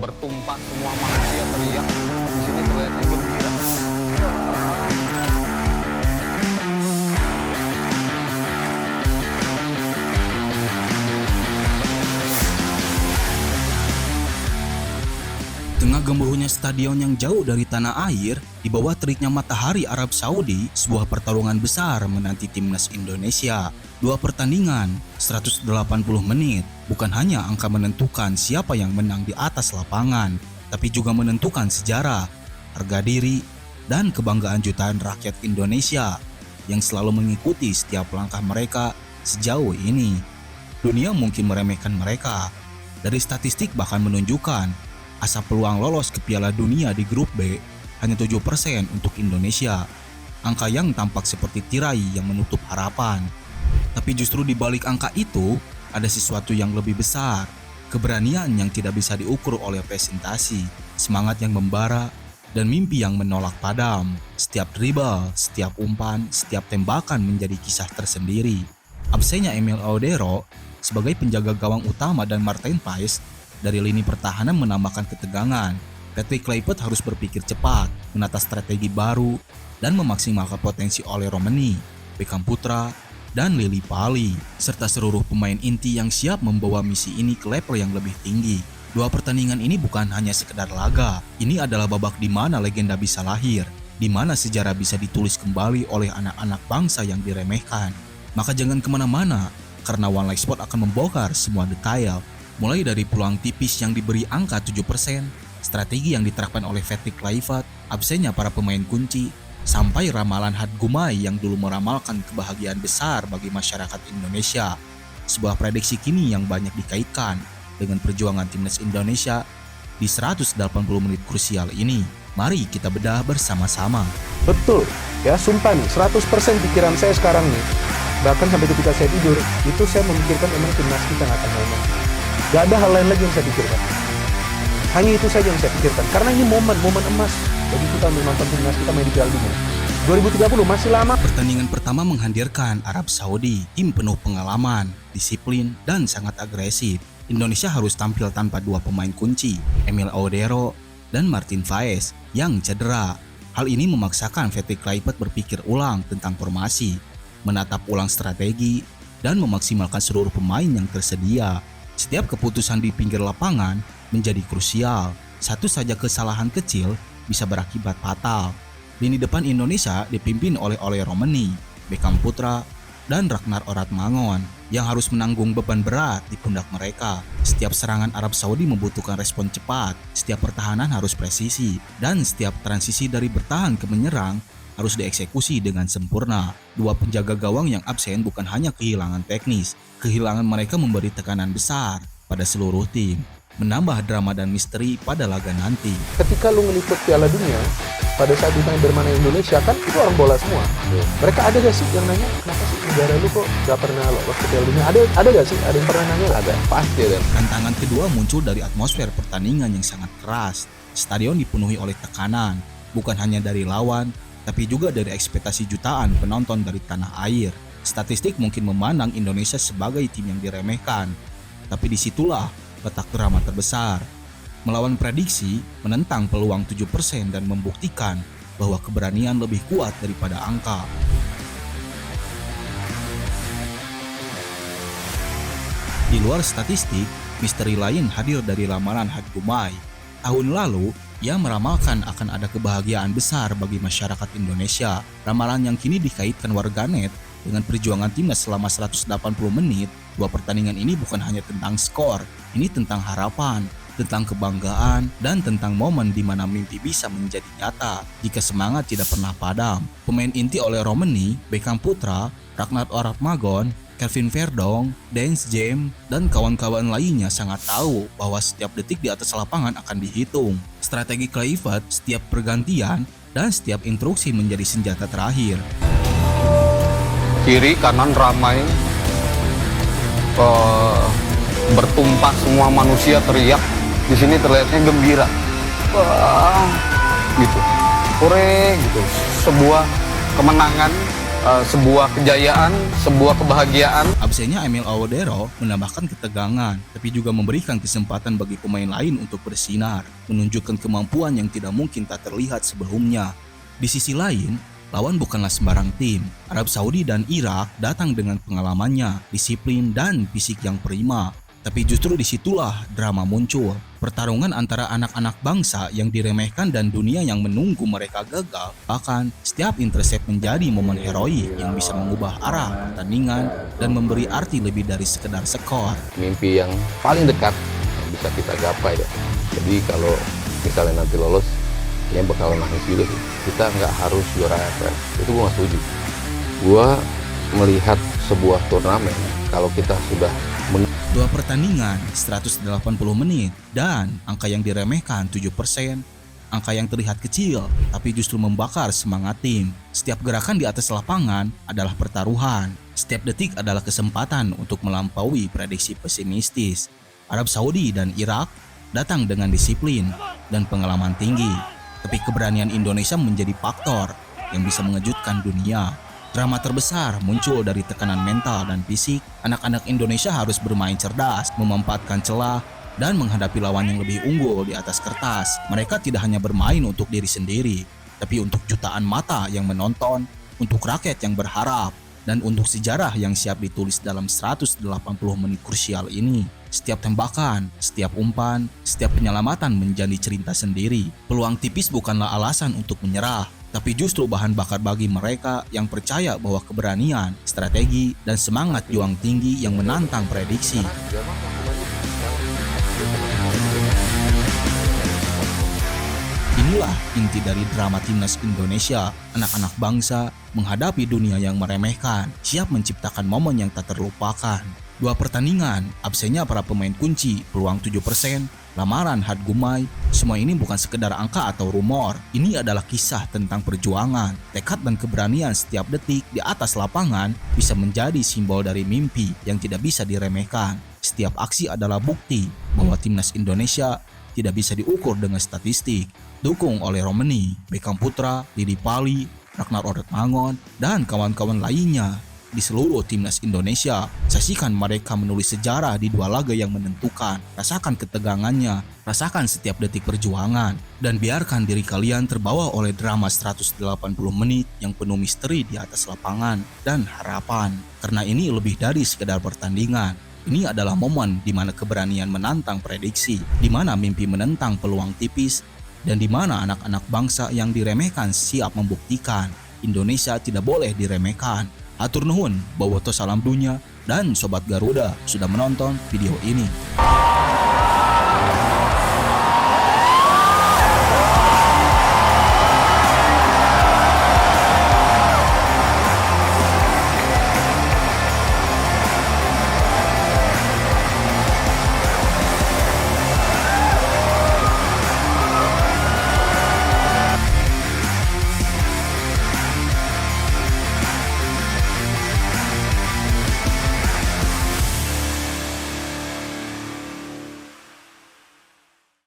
bertumpah semua manusia teriak. Di sini terlihatnya gembira. Tengah gemuruhnya stadion yang jauh dari tanah air, di bawah teriknya matahari Arab Saudi, sebuah pertarungan besar menanti timnas Indonesia. Dua pertandingan, 180 menit, bukan hanya angka menentukan siapa yang menang di atas lapangan, tapi juga menentukan sejarah, harga diri, dan kebanggaan jutaan rakyat Indonesia yang selalu mengikuti setiap langkah mereka sejauh ini. Dunia mungkin meremehkan mereka. Dari statistik bahkan menunjukkan asa peluang lolos ke Piala Dunia di grup B hanya 7% untuk Indonesia. Angka yang tampak seperti tirai yang menutup harapan. Tapi justru di balik angka itu, ada sesuatu yang lebih besar. Keberanian yang tidak bisa diukur oleh presentasi, semangat yang membara, dan mimpi yang menolak padam. Setiap dribble, setiap umpan, setiap tembakan menjadi kisah tersendiri. Absennya Emil Audero sebagai penjaga gawang utama dan Martin Paes dari lini pertahanan menambahkan ketegangan. Patrick Kluivert harus berpikir cepat, menata strategi baru, dan memaksimalkan potensi oleh Romani, Beckham Putra, dan Lily Pali, serta seluruh pemain inti yang siap membawa misi ini ke level yang lebih tinggi. Dua pertandingan ini bukan hanya sekedar laga, ini adalah babak di mana legenda bisa lahir, di mana sejarah bisa ditulis kembali oleh anak-anak bangsa yang diremehkan. Maka jangan kemana-mana, karena One Leg Sport akan membongkar semua detail. Mulai dari peluang tipis yang diberi angka 7%, strategi yang diterapkan oleh Patrick Kluivert, absennya para pemain kunci, sampai ramalan Had Gumai yang dulu meramalkan kebahagiaan besar bagi masyarakat Indonesia. Sebuah prediksi kini yang banyak dikaitkan dengan perjuangan timnas Indonesia di 180 menit krusial ini. Mari kita bedah bersama-sama. Betul, ya sumpah nih, 100% pikiran saya sekarang nih, bahkan sampai ketika saya tidur, itu saya memikirkan emang timnas kita nggak akan main. Gak ada hal lain lagi yang saya pikirkan. Hanya itu saja yang saya pikirkan. Karena ini momen emas bagi kita untuk nonton timnas kita main di Piala Dunia. 2030 masih lama. Pertandingan pertama menghadirkan Arab Saudi, tim penuh pengalaman, disiplin, dan sangat agresif. Indonesia harus tampil tanpa dua pemain kunci, Emil Audero dan Martin Paes, yang cedera. Hal ini memaksakan Patrick Kluivert berpikir ulang tentang formasi, menatap ulang strategi, dan memaksimalkan seluruh pemain yang tersedia. Setiap keputusan di pinggir lapangan menjadi krusial. Satu saja kesalahan kecil bisa berakibat fatal. Lini depan Indonesia dipimpin oleh Romani, Beckham Putra, dan Ragnar Oratmangon yang harus menanggung beban berat di pundak mereka. Setiap serangan Arab Saudi membutuhkan respon cepat, setiap pertahanan harus presisi, dan setiap transisi dari bertahan ke menyerang harus dieksekusi dengan sempurna. Dua penjaga gawang yang absen bukan hanya kehilangan teknis, kehilangan mereka memberi tekanan besar pada seluruh tim, menambah drama dan misteri pada laga nanti. Ketika lu ngeliput Piala Dunia, pada saat ditanya bermana Indonesia, kan itu orang bola semua. Mereka ada gak sih yang nanya, kenapa sih negara lu kok gak pernah lolos ke Piala Dunia? Ada gak sih? Ada yang pernah nanya? Ada, pasti ada. Tantangan kedua muncul dari atmosfer pertandingan yang sangat keras. Stadion dipenuhi oleh tekanan, bukan hanya dari lawan, tapi juga dari ekspektasi jutaan penonton dari tanah air. Statistik mungkin memandang Indonesia sebagai tim yang diremehkan, tapi disitulah letak drama terbesar. Melawan prediksi, menentang peluang 7% dan membuktikan bahwa keberanian lebih kuat daripada angka. Di luar statistik, misteri lain hadir dari ramalan Had Gumai. Tahun lalu, ia meramalkan akan ada kebahagiaan besar bagi masyarakat Indonesia. Ramalan yang kini dikaitkan warganet dengan perjuangan timnas selama 180 menit. Dua pertandingan ini bukan hanya tentang skor, ini tentang harapan, tentang kebanggaan, dan tentang momen di mana mimpi bisa menjadi nyata jika semangat tidak pernah padam. Pemain inti oleh Romani, Beckham Putra, Ragnar Oratmangon, Kelvin Verdong, Dance James, dan kawan-kawan lainnya sangat tahu bahwa setiap detik di atas lapangan akan dihitung. Strategi Kluivert, setiap pergantian, dan setiap instruksi menjadi senjata terakhir. Kiri kanan ramai, bertumpah semua manusia teriak. Di sini terlihatnya gembira. Wah, gitu. Hore gitu. Sebuah kemenangan sebuah kejayaan, sebuah kebahagiaan. Absennya Emil Awadero menambahkan ketegangan, tapi juga memberikan kesempatan bagi pemain lain untuk bersinar, menunjukkan kemampuan yang tidak mungkin tak terlihat sebelumnya. Di sisi lain, lawan bukanlah sembarang tim. Arab Saudi dan Irak datang dengan pengalamannya, disiplin, dan fisik yang prima. Tapi justru disitulah drama muncul. Pertarungan antara anak-anak bangsa yang diremehkan dan dunia yang menunggu mereka gagal. Bahkan setiap intercept menjadi momen heroik yang bisa mengubah arah pertandingan dan memberi arti lebih dari sekedar skor. Mimpi yang paling dekat yang bisa kita gapai ya. Jadi kalau misalnya nanti lolos, ya bakal nangis juga sih. Kita nggak harus juara AFF. Itu gue nggak setuju. Gue melihat sebuah turnamen kalau kita sudah 2 pertandingan, 180 menit, dan angka yang diremehkan 7%, angka yang terlihat kecil, tapi justru membakar semangat tim. Setiap gerakan di atas lapangan adalah pertaruhan. Setiap detik adalah kesempatan untuk melampaui prediksi pesimistis. Arab Saudi dan Irak datang dengan disiplin dan pengalaman tinggi, tapi keberanian Indonesia menjadi faktor yang bisa mengejutkan dunia. Drama terbesar muncul dari tekanan mental dan fisik. Anak-anak Indonesia harus bermain cerdas, memanfaatkan celah, dan menghadapi lawan yang lebih unggul di atas kertas. Mereka tidak hanya bermain untuk diri sendiri, tapi untuk jutaan mata yang menonton, untuk rakyat yang berharap, dan untuk sejarah yang siap ditulis dalam 180 menit krusial ini. Setiap tembakan, setiap umpan, setiap penyelamatan menjadi cerita sendiri. Peluang tipis bukanlah alasan untuk menyerah, tapi justru bahan bakar bagi mereka yang percaya bahwa keberanian, strategi, dan semangat juang tinggi yang menantang prediksi. Inilah inti dari drama timnas Indonesia. Anak-anak bangsa menghadapi dunia yang meremehkan, siap menciptakan momen yang tak terlupakan. 2 pertandingan, absennya para pemain kunci, peluang 7%, lamaran Had Gumai, semua ini bukan sekedar angka atau rumor. Ini adalah kisah tentang perjuangan, tekad dan keberanian. Setiap detik di atas lapangan bisa menjadi simbol dari mimpi yang tidak bisa diremehkan. Setiap aksi adalah bukti bahwa timnas Indonesia tidak bisa diukur dengan statistik. Dukung oleh Romani, Beckham Putra, Didi Pali, Ragnar Ortmangon, dan kawan-kawan lainnya di seluruh timnas Indonesia. Saksikan mereka menulis sejarah di 2 laga yang menentukan. Rasakan ketegangannya, rasakan setiap detik perjuangan, dan biarkan diri kalian terbawa oleh drama 180 menit yang penuh misteri di atas lapangan dan harapan. Karena ini lebih dari sekedar pertandingan. Ini adalah momen di mana keberanian menantang prediksi, di mana mimpi menentang peluang tipis, dan di mana anak-anak bangsa yang diremehkan siap membuktikan Indonesia tidak boleh diremehkan. Hatur nuhun, bobotoh salam dunia, dan Sobat Garuda sudah menonton video ini.